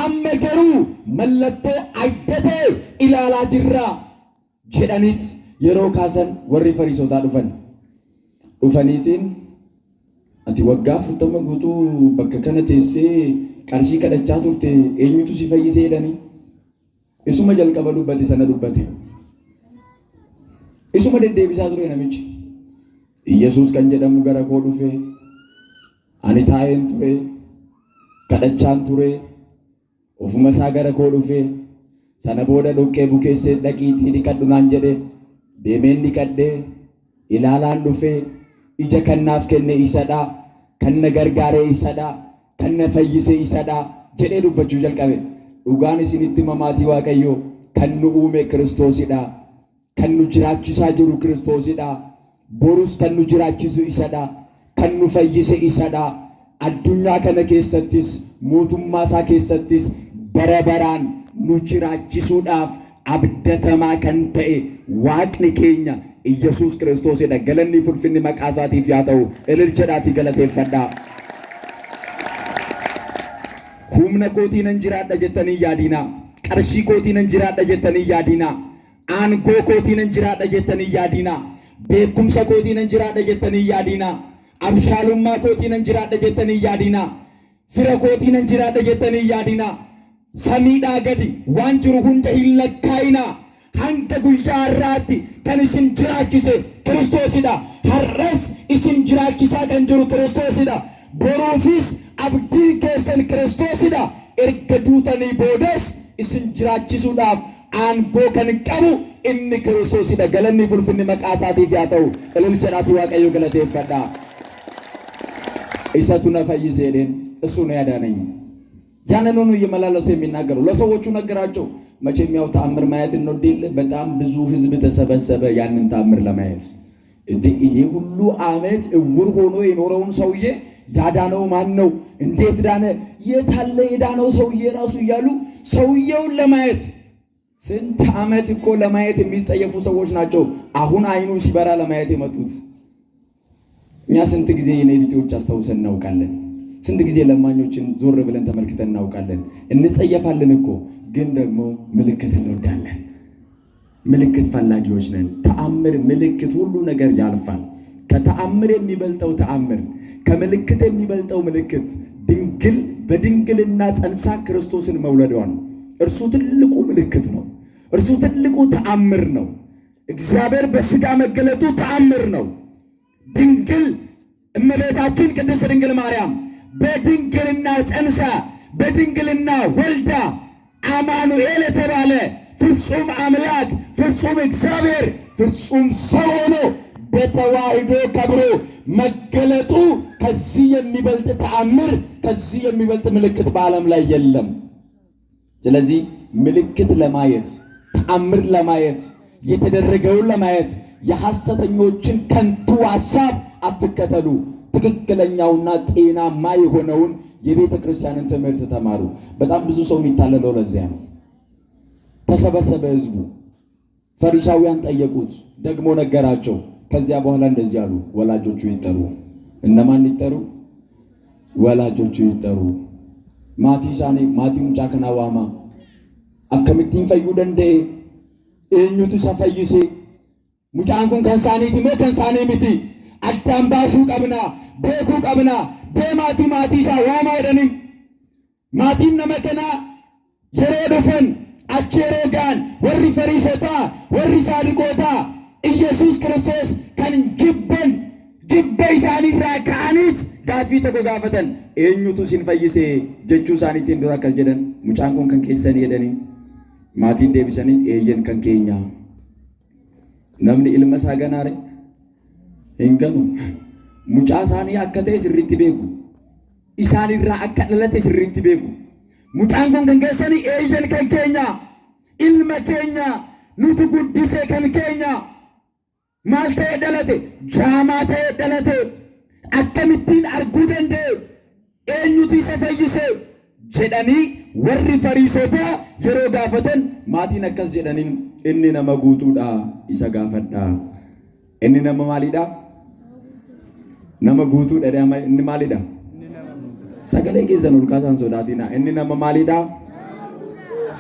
Amma garuu mallattoo addatee ilaalaa jirra jedhaniit yeroo kaasan warri Fariisotaa dhufaniitiin ati waggaa 40 guutuu bakka kana teessee qarshii kadhachaa turte eenyutu si fayyisee jedhanii isuma jalqaba dubbate sana dubbate isuma deddeebisaa ture namichi. Yesuus kan jedhamu gara koo dhufe ani taa'een ture kadhachaan ture ofuma isaa gara koo dhufe sana booda dhoqqee bukeessee dhaqiitii dhiqadhu naan jedhe deemeen dhiqadhee ilaalaan dhufe ija kannaaf kenne isadha kan na gargaaree isadha kan na fayyisee isadha jedhee dubbachuu jalqabe. Dhugaan isinitti mamaatii Waaqayyoo kan nu uume Kiristoosidha kan nu jiraachisaa jiru Kiristoosidha borus kan nu jiraachisu isadha kan nu fayyise isadha. Addunyaa kana keessattis mootummaa isaa keessattis bara baraan nu jiraachisuudhaaf abdatamaa kan ta'e Waaqni keenya Yesuus Kiristoosidha. Galanni fulfinni maqaa isaatiif yaa ta'u ililchadhaatii galateeffadhaa. Humna kootiin nan jiraadha jettanii yaadinaa, qarshii kootiin nan jiraadha jettanii yaadinaa, aangoo kootiin nan jiraadha jettanii yaadinaa, beekumsa kootiin nan jiraadha jettanii yaadinaa, abshaalummaa kootiin nan jiraadha jettanii yaadinaa, fira kootiin nan jiraadha jettanii yaadinaa. Samiidhaa gadi waan jiru hunda hin lakkaa'inaa. Hanga guyyaa har'aatti kan isin jiraachise Kiristoosidha. Har'as isin jiraachisaa kan jiru Kiristoosidha. Boruufis abdiin keessan Kiristoosidha. Erga duutanii boodas isin jiraachisuudhaaf aangoo kan qabu inni Kiristoosidha. Galanni fulfinni maqaa isaatiif yaa ta'u ililchadhaatii Waaqayyo galateeffadhaa. Isatu na fayyiseen እሱ ነው ያዳነኝ። ያንን ነው እየመላለሰ የሚናገረው ለሰዎቹ ነገራቸው። መቼም ያው ተአምር ማየት እንወድል በጣም ብዙ ህዝብ ተሰበሰበ ያንን ተአምር ለማየት። ይሄ ሁሉ ዓመት እውር ሆኖ የኖረውን ሰውዬ ያዳነው ማን ነው? እንዴት ዳነ? የታለ የዳነው ሰውዬ ራሱ እያሉ ሰውዬውን ለማየት ስንት ዓመት እኮ ለማየት የሚጸየፉ ሰዎች ናቸው አሁን አይኑ ሲበራ ለማየት የመጡት። እኛ ስንት ጊዜ የኔቢጤዎች አስተውሰን እናውቃለን። ስንት ጊዜ ለማኞችን ዞር ብለን ተመልክተን እናውቃለን። እንጸየፋለን እኮ ግን ደግሞ ምልክት እንወዳለን። ምልክት ፈላጊዎች ነን። ተአምር፣ ምልክት፣ ሁሉ ነገር ያልፋል። ከተአምር የሚበልጠው ተአምር፣ ከምልክት የሚበልጠው ምልክት ድንግል በድንግልና ጸንሳ ክርስቶስን መውለዷ ነው። እርሱ ትልቁ ምልክት ነው። እርሱ ትልቁ ተአምር ነው። እግዚአብሔር በሥጋ መገለጡ ተአምር ነው። ድንግል እመቤታችን ቅድስት ድንግል ማርያም በድንግልና ጸንሳ በድንግልና ወልዳ አማኑኤል የተባለ ፍጹም አምላክ ፍጹም እግዚአብሔር ፍጹም ሰው ሆኖ በተዋህዶ ከብሮ መገለጡ ከዚህ የሚበልጥ ተአምር ከዚህ የሚበልጥ ምልክት በዓለም ላይ የለም። ስለዚህ ምልክት ለማየት ተአምር ለማየት የተደረገውን ለማየት የሐሰተኞችን ከንቱ ሐሳብ አትከተሉ። ትክክለኛውና ጤናማ የሆነውን የቤተ ክርስቲያንን ትምህርት ተማሩ። በጣም ብዙ ሰው የሚታለለው ለዚያ ነው። ተሰበሰበ ህዝቡ። ፈሪሳውያን ጠየቁት፣ ደግሞ ነገራቸው። ከዚያ በኋላ እንደዚህ አሉ፣ ወላጆቹ ይጠሩ። እነማን ይጠሩ? ወላጆቹ ይጠሩ። ማቲ ሙጫ ከናዋማ አከምቲን ፈዩ ደንደ እኙቱ ሰፈይሴ ሙጫን ኩን ከንሳኔቲ ሞ ከንሳኔ ሚቲ አዳም ባሱ ቀብና ቤኩ ቀብና በማቲ ማቲሳ ዋማ ደኒ ማቲን ነመከና የሮዶፈን አቸሮጋን ወሪ ፈሪሶታ ወሪ ሳዲቆታ ኢየሱስ ክርስቶስ ከን ጅበን ጅበይሳኒ ራካኒት ጋፊ ተቆጋፈተን እኙቱ ሲንፈይሴ ጀቹ ሳኒቲ እንደራከስ ጀደን ሙጫንኩን ከንከሰኒ የደኒ ማቲን ደብሰኒ ኤየን ከንከኛ ነምን ኢልመሳ ገናሬ እንገኑ ሙጫ ሳኒ አከተ ስሪት ቤኩ ኢሳኒ ራ አከደለተ ስሪት ቤኩ ሙጫንኩን ከንከሰኒ ኤየን ከንከኛ ኢልመከኛ ኑቱ ጉዲሴ ከንከኛ ማልተ ደለተ ጃማተ ደለተ አከምቲን አርጉ ደንደ ኤኙቱ ይሰፈይሴ ጀዳኒ ወሪ ፈሪሶታ የሮ ጋፈተን ማቲን አከስ ጀዳኒን እኒ ነመ ጉቱዳ ኢሳ ጋፈዳ እኒ ነመ ማሊዳ ነመ ጉቱ ደዳማ እኒ ማሊዳ ሰገሌ ጌዘን ኡልካሳን ሶዳቲና እኒ ነመ ማሊዳ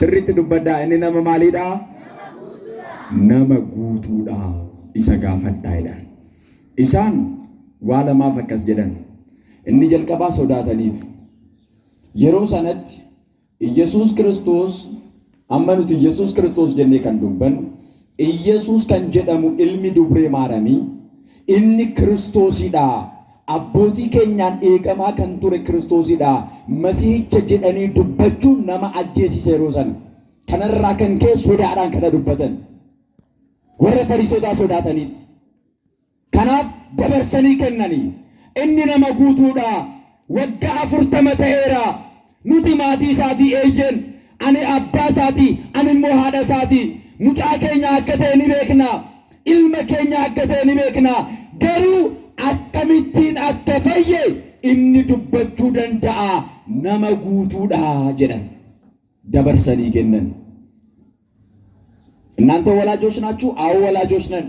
ስሪት ዱበዳ እኒ ነመ ማሊዳ ነመ ጉቱዳ ኢሳ ጋፈዳ ይላል ኢሳን ዋለማ ፈከስ ጀዳን inni jalqabaa sodaataniitu. Yeroo sanatti Iyesuus Kiristoos amma nuti Iyesuus Kiristoos jennee kan dubbannu Iyesuus kan jedhamu ilmi dubree maaramii inni Kiristoosidha. Abbootii keenyaan eegamaa kan ture Kiristoosidha. Masiihicha jedhanii dubbachuun nama ajjeesise yeroo sana. Kanarraa kan ka'e sodaadhaan kana dubbatan. Warra Fariisotaa sodaataniiti. Kanaaf dabarsanii kennanii. Inni nama guutuudha. Waggaa 40 ta'eera. Nuti maatii isaatii eeyyen. Ani abbaa isaatii. Ani immoo haadha isaatii. Mucaa keenya akka ta'e ni beekna. Ilma keenya akka ta'e ni beekna. Garuu akkamittiin akka fayye inni dubbachuu danda'a. Nama guutuudha jedhan. dabarsanii kennan። እናንተ ወላጆች ናችሁ? አዎ ወላጆች ነን።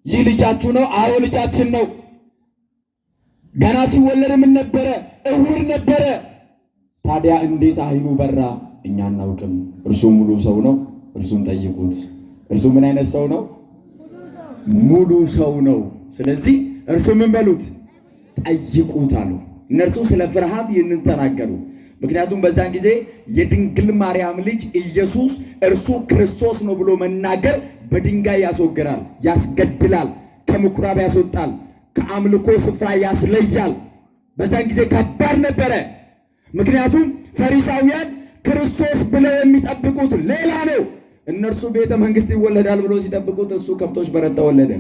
ይህ ልጃችሁ ነው? አዎ ልጃችን ነው። ገና ሲወለድ ምን ነበረ? እውር ነበረ። ታዲያ እንዴት አይኑ በራ? እኛ እናውቅም። እርሱ ሙሉ ሰው ነው። እርሱን ጠይቁት። እርሱ ምን አይነት ሰው ነው? ሙሉ ሰው ነው። ስለዚህ እርሱ ምን በሉት? ጠይቁት አሉ። እነርሱ ስለ ፍርሃት ይህንን ተናገሩ። ምክንያቱም በዛን ጊዜ የድንግል ማርያም ልጅ ኢየሱስ እርሱ ክርስቶስ ነው ብሎ መናገር በድንጋይ ያስወግራል፣ ያስገድላል፣ ከምኩራብ ያስወጣል፣ ከአምልኮ ስፍራ ያስለያል። በዛን ጊዜ ከባድ ነበረ። ምክንያቱም ፈሪሳውያን ክርስቶስ ብለው የሚጠብቁት ሌላ ነው። እነርሱ ቤተ መንግስት ይወለዳል ብሎ ሲጠብቁት እሱ ከብቶች በረት ተወለደ።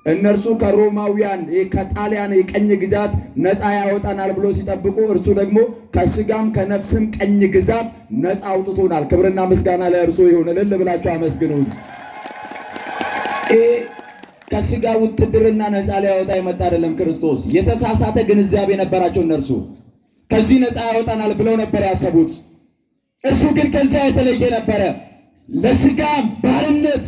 እነርሱ ከሮማውያን ከጣሊያን የቀኝ ግዛት ነፃ ያወጣናል ብሎ ሲጠብቁ እርሱ ደግሞ ከስጋም ከነፍስም ቀኝ ግዛት ነፃ አውጥቶናል። ክብርና ምስጋና ለእርሱ ይሁን። እልል ብላችሁ አመስግኑት። ከስጋ ውትድርና ነፃ ሊያወጣ የመጣ አይደለም ክርስቶስ። የተሳሳተ ግንዛቤ ነበራቸው እነርሱ። ከዚህ ነፃ ያወጣናል ብለው ነበር ያሰቡት። እርሱ ግን ከዚያ የተለየ ነበረ። ለስጋም ባርነት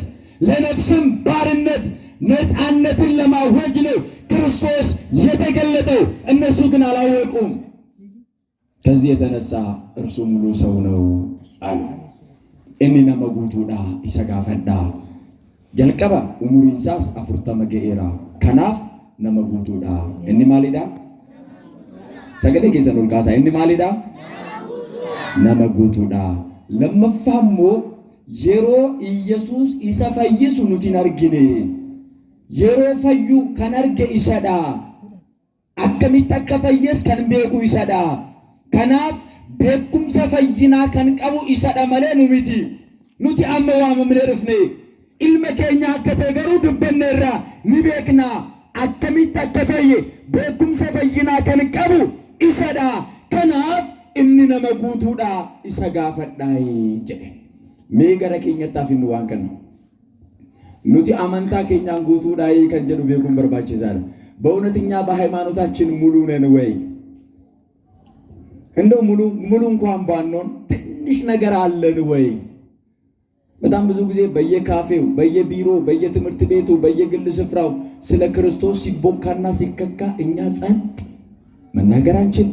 ለነፍስም ባርነት ነፃነትን ለማወጅ ነው ክርስቶስ የተገለጠው። እነሱ ግን አላወቁም። ከዚህ የተነሳ እርሱ ሙሉ ሰው ነው አሉ። እኒ ነመጉቱዳ ይሰጋፈዳ ጀልቀባ ኡሙሪንሳስ አፍርተመ ገኤራ ከናፍ ነመጉቱዳ እኒ ማሊዳ ሰገደ ከሰን ወልቃሳ እኒ ማሊዳ ነመጉቱዳ ለመፋሞ የሮ ኢየሱስ ይሰፈይሱ ኑቲን አርጊኔ የሮ ፈዩ ከነርገ ይሰዳ አከሚት አከፈየስ ከንቤኩ ይሰዳ ከናፍ ቤኩም ሰፈይና ከንቀቡ ይሰዳ መለ ኑሚቲ ኑቲ አመዋ መምለርፍኔ ኢልመከኛ ከተገሩ ድበነራ ንቤክና አከሚት አከፈየ ቤኩም ሰፈይና ከንቀቡ ይሰዳ ከናፍ እንነ መጉቱዳ ይሰጋፈዳይ ጀ ሜገረ ከኛታፊን ዋንከን ኑቲ አመንታ ከኛን ጉቱዳይ ከንጀዱ ቤኩም በርባችዛለ በእውነተኛ በሃይማኖታችን ሙሉ ነን ወይ? እንደው ሙሉ እንኳን ባንሆን ትንሽ ነገር አለን ወይ? በጣም ብዙ ጊዜ በየካፌው በየቢሮ በየትምህርት ቤቱ በየግል ስፍራው ስለ ክርስቶስ ሲቦካና ሲከካ እኛ ጸጥ መናገር አንችል፣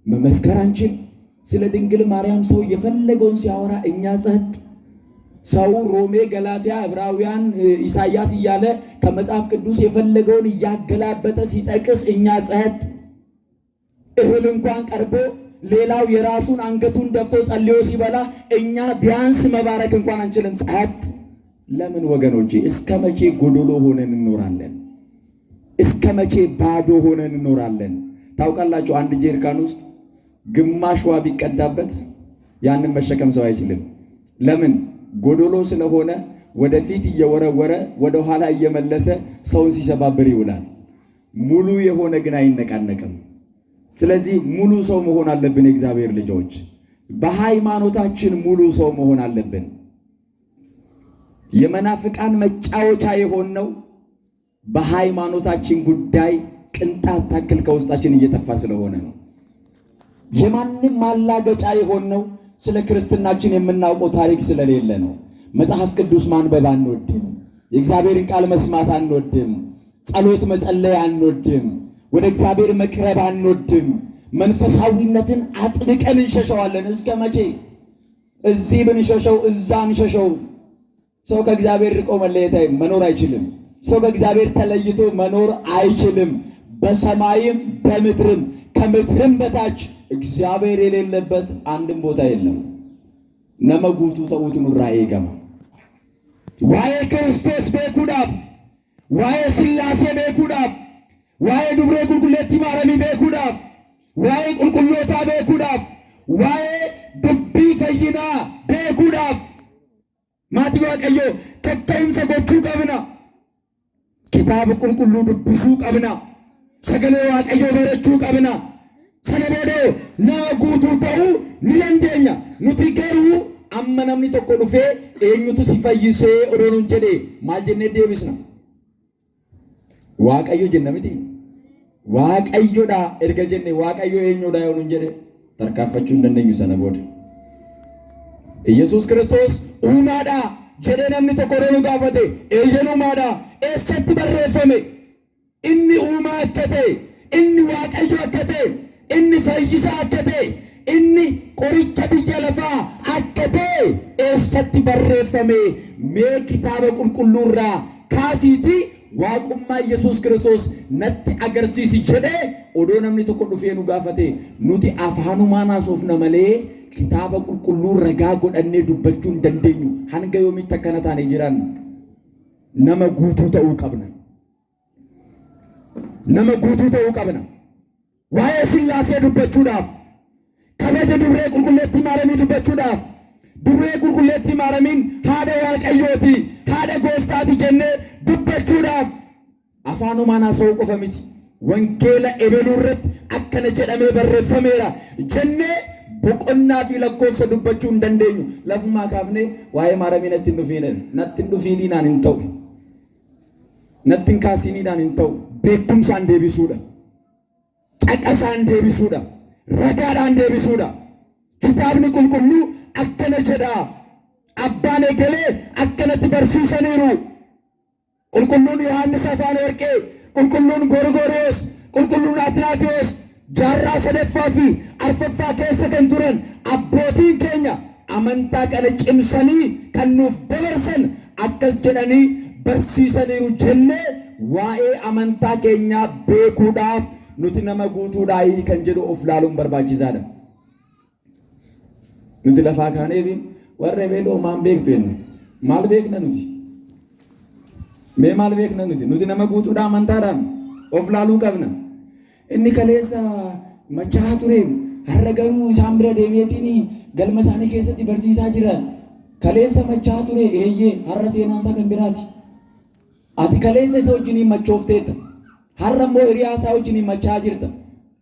መመስከር አንችል። ስለ ድንግል ማርያም ሰው የፈለገውን ሲያወራ እኛ ጸጥ። ሰው ሮሜ፣ ገላትያ፣ ዕብራውያን፣ ኢሳይያስ እያለ ከመጽሐፍ ቅዱስ የፈለገውን እያገላበጠ ሲጠቅስ እኛ ጸጥ። እህል እንኳን ቀርቦ ሌላው የራሱን አንገቱን ደፍቶ ጸልዮ ሲበላ እኛ ቢያንስ መባረክ እንኳን አንችልም፣ ጸጥ። ለምን ወገኖቼ? እስከ መቼ ጎዶሎ ሆነን እንኖራለን? እስከ መቼ ባዶ ሆነን እንኖራለን? ታውቃላችሁ አንድ ጀሪካን ውስጥ ግማሽ ውሃ ቢቀዳበት ያንን መሸከም ሰው አይችልም። ለምን? ጎዶሎ ስለሆነ ወደፊት እየወረወረ ወደ ኋላ እየመለሰ ሰውን ሲሰባብር ይውላል። ሙሉ የሆነ ግን አይነቃነቅም። ስለዚህ ሙሉ ሰው መሆን አለብን። የእግዚአብሔር ልጆች በሃይማኖታችን ሙሉ ሰው መሆን አለብን። የመናፍቃን መጫወቻ የሆነው በሃይማኖታችን ጉዳይ ቅንጣት ታክል ከውስጣችን እየጠፋ ስለሆነ ነው። የማንም ማላገጫ የሆነው ስለ ክርስትናችን የምናውቀው ታሪክ ስለሌለ ነው። መጽሐፍ ቅዱስ ማንበብ አንወድም። የእግዚአብሔርን ቃል መስማት አንወድም። ጸሎት መጸለይ አንወድም። ወደ እግዚአብሔር መቅረብ አንወድም። መንፈሳዊነትን አጥብቀን እንሸሸዋለን። እስከ መቼ? እዚህ ብንሸሸው እዛ እንሸሸው። ሰው ከእግዚአብሔር ርቆ መኖር አይችልም። ሰው ከእግዚአብሔር ተለይቶ መኖር አይችልም። በሰማይም በምድርም ከምድርም በታች እግዚአብሔር የሌለበት አንድም ቦታ የለም። ነመጉቱ ተውት ኑራ ኤገማ ዋዬ ክርስቶስ ቤኩዳፍ ዋዬ ስላሴ ቤኩዳፍ ዋዬ ዱብሬ ቁልቁሌቲ ማረሚ ቤኩዳፍ ዋዬ ቁልቁሎታ ቤኩዳፍ ዋዬ ድቢ ፈይና ቤኩዳፍ ማቲ ዋቀዮ ከከይምሰ ጎቹ ቀብና ኪታብ ቁልቁሉ ድብሱ ቀብና ሰገሌ ዋቀዮ በረቹ ቀብና ሰነቦዶ ነመጉቱ ተው ሚለንደኛ ኑቲ ገሩ አመናምኒ tokko dhufe eenyutu si fayyise odoon jedhe maal jennee deebisna waaqayyo jenna miti waaqayyodha erga jenne waaqayyo eenyudha yoon jedhe tarkaanfachuu hin dandeenyu sana booda ኢየሱስ ክርስቶስ uumaadha jedhe namni tokko odoon gaafate eeyyen uumaadha eessatti barreeffame inni uumaa akka ta'e inni waaqayyo akka ta'e inni fayyisaa akka ta'e inni qoricha biyya lafaa akka ta'e eessatti barreeffame mee kitaaba qulqulluurraa kaasiitii waaqummaa Yesuus Kiristoos natti agarsiisi jedhee odoo namni tokko dhufee nu gaafate nuti afaanumaan haasofna malee kitaaba qulqulluu ragaa godhannee dubbachuu hin dandeenyu. Hanga yoomitti akkana taanee jiraanna? Nama guutuu ta'uu qabna. Nama guutuu ta'uu qabna. Waa'ee Sillaasee dubbachuudhaaf kabaja dubree qulqulleettii maaramii dubbachuudhaaf dubree qulqulleettii maaramiin haadha waaqayyooti haadha gooftaati jennee dubbachuudhaaf afaanumaan haasa'uu qofa miti. Wangeela ebaluu irratti akkana jedhamee barreeffameera jennee boqonnaa fi lakkoofsa dubbachuu hin dandeenyu. Lafumaa kaafnee waa'ee maaramii natti hin dhufiin natti hin dhufiidhaan hin ta'u natti hin kaasiiniidhaan hin ta'u beekumsaan deebisuudha caqasaan deebisuudha ragaadhaan deebisuudha. Kitaabni qulqulluu akkana jedha abbaan egelee akkanatti barsiisaniiru. Qulqulluun Yohaannis afaan warqee qulqulluun Gorgoriyoos qulqulluun Atnaatiyos jaarraa sadaffaa fi arfaffaa keessa kan turan abbootiin keenya amantaa kana cimsanii kan nuuf dabarsan akkas jedhanii barsiisaniiru jennee waa'ee amantaa keenyaa beekuudhaaf nuti nama guutuudhaa kan jedhu of laaluun barbaachisaadha. Nuti lafaa kaaneetiin warra beeloo maan beektu jenna. Maal beekna nuti? Mee maal beekna nuti? Nuti nama guutuudhaa amantaadhaan of laaluu qabna. Inni kaleessa machaa ture har'a garuu isaan bira deemeetiin galma isaanii keessatti barsiisaa jira. Kaleessa machaa ture eeyyee har'a seenaa isaa kan biraati. Ati kaleessa isa wajjiniin machoofteetta. Har'a immoo hiriyaa isaa wajjiniin machaa jirta.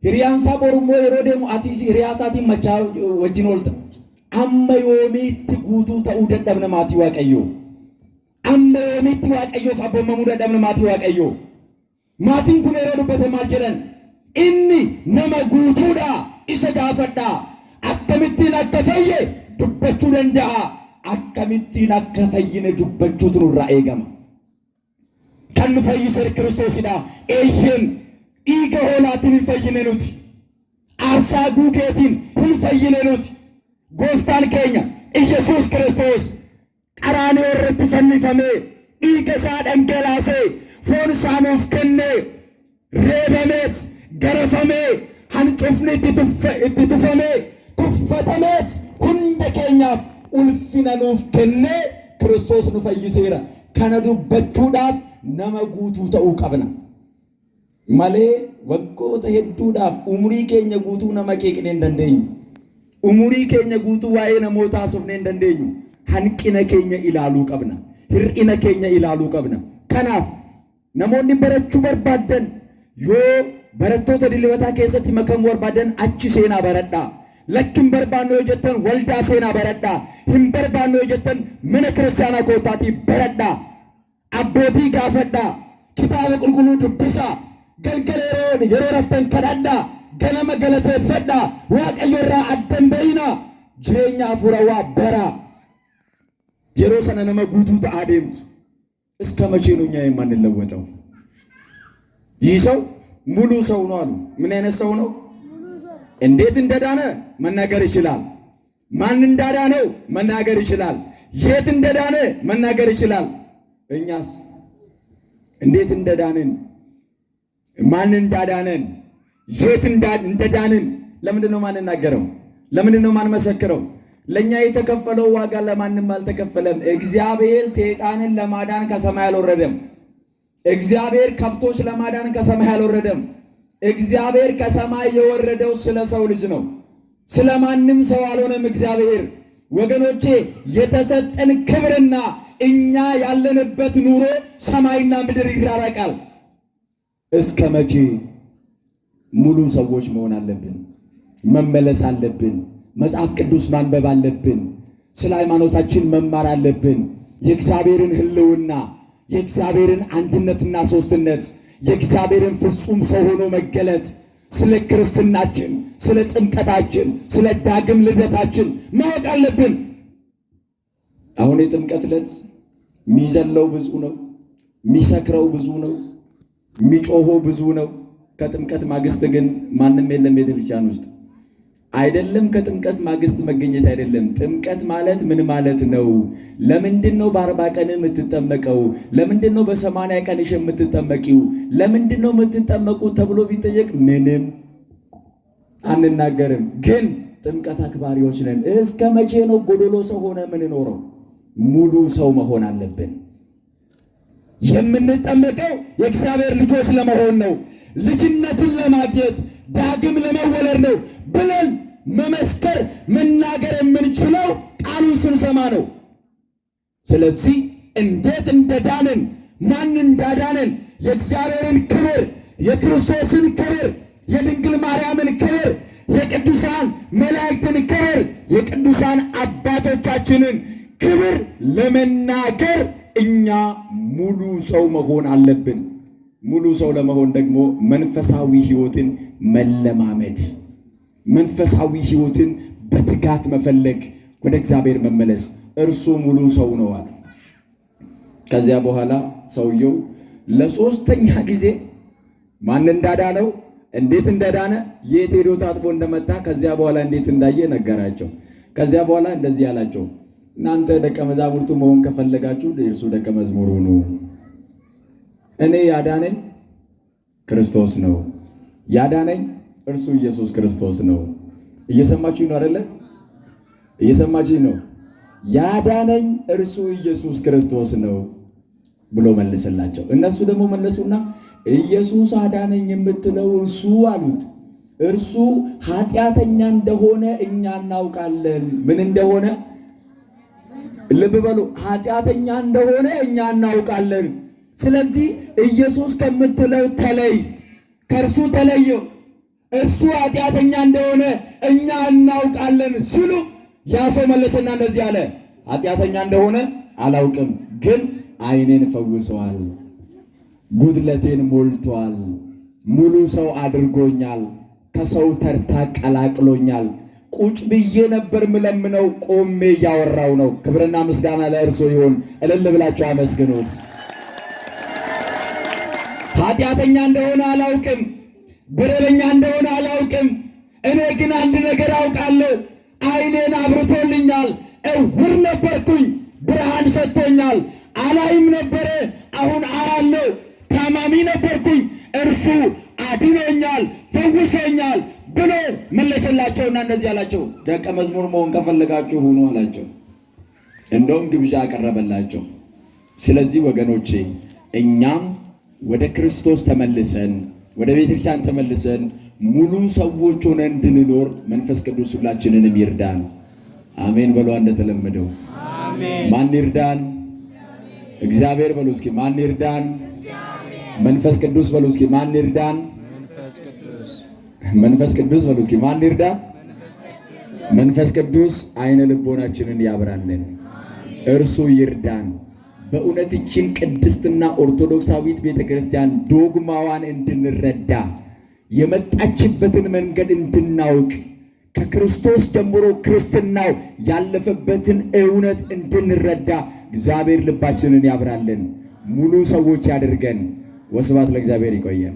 Hiriyaan isaa boru immoo yeroo deemu ati hiriyaa isaatiin machaa wajjin oolta. Amma yoomiitti guutuu ta'uu dadhabna maatii Waaqayyoo? Amma yoomiitti Waaqayyoof abboomamuu dadhabna maatii Waaqayyoo? Maatiin kun yeroo dubbate maal jedhan? Inni nama guutuudha isa gaafadhaa. Akkamittiin akka fayye dubbachuu danda'a. Akkamittiin akka fayyine dubbachuutu nurraa eegama. Kan nu fayyise Kiristoosidha. Eeyyeen dhiiga hoolaatiin hin fayyine nuti. Aarsaa guugeetiin hin fayyine nuti. Gooftaan keenya Yesuus Kiristoos qaraanoo irratti fannifamee dhiiga isaa dhangalaasee foon isaa nuuf kennee reebameet garafamee hancufni itti tufamee tuffatameet hunda keenyaaf ulfina nuuf kennee Kiristoos nu fayyiseera. Kana dubbachuudhaaf nama guutuu ta'uu qabna malee waggoota hedduudhaaf umurii keenya guutuu nama qeeqnee hin dandeenyu. Umurii keenya guutuu waa'ee namootaa haasofnee hin dandeenyu. Hanqina keenya ilaaluu qabna. Hir'ina keenya ilaaluu qabna. Kanaaf namoonni barachuu barbaadan yoo barattoota dilbataa keessatti makamuu barbaadan achi seenaa baradhaa. Lakkin barbaannu yoo jettan waldaa seenaa baradhaa. Hin barbaannu yoo jettan mana kiristaanaa kootaatii baradhaa. Abbootii gaafadhaa. Kitaaba qulqulluu dubbisaa. Galgala yeroo raftan kadhadhaa. Ganama galateeffadhaa. Waaqayyo irraa addan bayinaa. Jireenya hafuurawaa baraa. Yeroo sana nama guutuu ta'aa deemtu. እስከ መቼ ነው እኛ የማንለወጠው? ይህ ሰው ሙሉ ሰው ነው አሉ። ምን አይነት ሰው ነው? እንዴት እንደዳነ መናገር ይችላል። ማን እንዳዳነው መናገር ይችላል። የት እንደዳነ መናገር ይችላል። እኛስ እንዴት እንደዳንን ማን እንዳዳነን የት እንደዳንን ለምንድን ነው ማንናገረው? ለምንድን ነው ማንመሰክረው? ለኛ የተከፈለው ዋጋ ለማንም አልተከፈለም። እግዚአብሔር ሰይጣንን ለማዳን ከሰማይ አልወረደም። እግዚአብሔር ከብቶች ለማዳን ከሰማይ አልወረደም። እግዚአብሔር ከሰማይ የወረደው ስለ ሰው ልጅ ነው። ስለ ማንም ሰው አልሆነም። እግዚአብሔር ወገኖቼ የተሰጠን ክብርና እኛ ያለንበት ኑሮ ሰማይና ምድር ይራራቃል። እስከ መቼ? ሙሉ ሰዎች መሆን አለብን። መመለስ አለብን። መጽሐፍ ቅዱስ ማንበብ አለብን። ስለ ሃይማኖታችን መማር አለብን። የእግዚአብሔርን ሕልውና፣ የእግዚአብሔርን አንድነትና ሶስትነት፣ የእግዚአብሔርን ፍጹም ሰው ሆኖ መገለጥ፣ ስለ ክርስትናችን፣ ስለ ጥምቀታችን፣ ስለ ዳግም ልደታችን ማወቅ አለብን። አሁን የጥምቀት ዕለት የሚዘለው ብዙ ነው፣ የሚሰክረው ብዙ ነው፣ የሚጮኸው ብዙ ነው። ከጥምቀት ማግስት ግን ማንም የለም ቤተክርስቲያን ውስጥ። አይደለም ከጥምቀት ማግስት መገኘት አይደለም። ጥምቀት ማለት ምን ማለት ነው? ለምንድን ነው በ40 ቀን የምትጠመቀው? ለምንድን ነው በ80 ቀንሽ የምትጠመቂው? ለምንድን ነው የምትጠመቁት ተብሎ ቢጠየቅ ምንም አንናገርም። ግን ጥምቀት አክባሪዎች ነን። እስከ መቼ ነው ጎዶሎ ሰው ሆነ የምንኖረው? ሙሉ ሰው መሆን አለብን። የምንጠመቀው የእግዚአብሔር ልጆች ለመሆን ነው፣ ልጅነትን ለማግኘት ዳግም ለመወለድ ነው ብለን መመስከር መናገር የምንችለው ቃሉን ስንሰማ ነው። ስለዚህ እንዴት እንደዳንን ማን እንዳዳንን የእግዚአብሔርን ክብር፣ የክርስቶስን ክብር፣ የድንግል ማርያምን ክብር፣ የቅዱሳን መላእክትን ክብር፣ የቅዱሳን አባቶቻችንን ክብር ለመናገር እኛ ሙሉ ሰው መሆን አለብን። ሙሉ ሰው ለመሆን ደግሞ መንፈሳዊ ሕይወትን መለማመድ፣ መንፈሳዊ ሕይወትን በትጋት መፈለግ፣ ወደ እግዚአብሔር መመለስ፣ እርሱ ሙሉ ሰው ነው አለ። ከዚያ በኋላ ሰውየው ለሶስተኛ ጊዜ ማን እንዳዳነው፣ እንዴት እንደዳነ፣ የት ሄዶ ታጥቦ እንደመጣ፣ ከዚያ በኋላ እንዴት እንዳየ ነገራቸው። ከዚያ በኋላ እንደዚህ አላቸው፣ እናንተ ደቀ መዛሙርቱ መሆን ከፈለጋችሁ የእርሱ ደቀ መዝሙር ሁኑ። እኔ ያዳነኝ ክርስቶስ ነው። ያዳነኝ እርሱ ኢየሱስ ክርስቶስ ነው። እየሰማችሁኝ ነው አይደለ? እየሰማችሁኝ ነው? ያዳነኝ እርሱ ኢየሱስ ክርስቶስ ነው ብሎ መልስላቸው። እነሱ ደግሞ መለሱና ኢየሱስ አዳነኝ የምትለው እርሱ አሉት። እርሱ ኃጢአተኛ እንደሆነ እኛ እናውቃለን። ምን እንደሆነ ልብ በሉ። ኃጢአተኛ እንደሆነ እኛ እናውቃለን። ስለዚህ ኢየሱስ ከምትለው ተለይ፣ ከእርሱ ተለየው፣ እርሱ ኃጢአተኛ እንደሆነ እኛ እናውቃለን ሲሉ ያ ሰው መለሰና እንደዚህ አለ፣ ኃጢአተኛ እንደሆነ አላውቅም፣ ግን ዓይኔን ፈውሰዋል፣ ጉድለቴን ሞልቷል፣ ሙሉ ሰው አድርጎኛል፣ ከሰው ተርታ ቀላቅሎኛል። ቁጭ ብዬ ነበር ምለምነው፣ ቆሜ እያወራው ነው። ክብርና ምስጋና ለእርሱ ይሁን። እልል ብላችሁ አመስግኑት። ኃጢአተኛ እንደሆነ አላውቅም፣ በደለኛ እንደሆነ አላውቅም። እኔ ግን አንድ ነገር አውቃለሁ፣ ዓይኔን አብርቶልኛል። እውር ነበርኩኝ፣ ብርሃን ሰጥቶኛል። አላይም ነበረ፣ አሁን አያለሁ። ታማሚ ነበርኩኝ፣ እርሱ አድኖኛል፣ ፈውሶኛል ብሎ መለሰላቸውና እንደዚህ አላቸው፣ ደቀ መዝሙር መሆን ከፈለጋችሁ ሁኑ አላቸው። እንደውም ግብዣ አቀረበላቸው። ስለዚህ ወገኖቼ እኛም ወደ ክርስቶስ ተመልሰን፣ ወደ ቤተክርስቲያን ተመልሰን ሙሉ ሰዎች ሆነን እንድንኖር መንፈስ ቅዱስ ሁላችንንም ይርዳን። አሜን በሉ። እንደተለመደው ማን ይርዳን? እግዚአብሔር በሉ እስኪ። ማን ይርዳን? መንፈስ ቅዱስ በሉ እስኪ። ማን ይርዳን? መንፈስ ቅዱስ በሉ እስኪ። ማን ይርዳን? መንፈስ ቅዱስ አይነ ልቦናችንን ያብራልን፣ እርሱ ይርዳን። በእውነት ይህችን ቅድስትና ኦርቶዶክሳዊት ቤተክርስቲያን ዶግማዋን እንድንረዳ፣ የመጣችበትን መንገድ እንድናውቅ፣ ከክርስቶስ ጀምሮ ክርስትናው ያለፈበትን እውነት እንድንረዳ እግዚአብሔር ልባችንን ያብራልን፣ ሙሉ ሰዎች ያድርገን። ወስብሐት ለእግዚአብሔር። ይቆየን።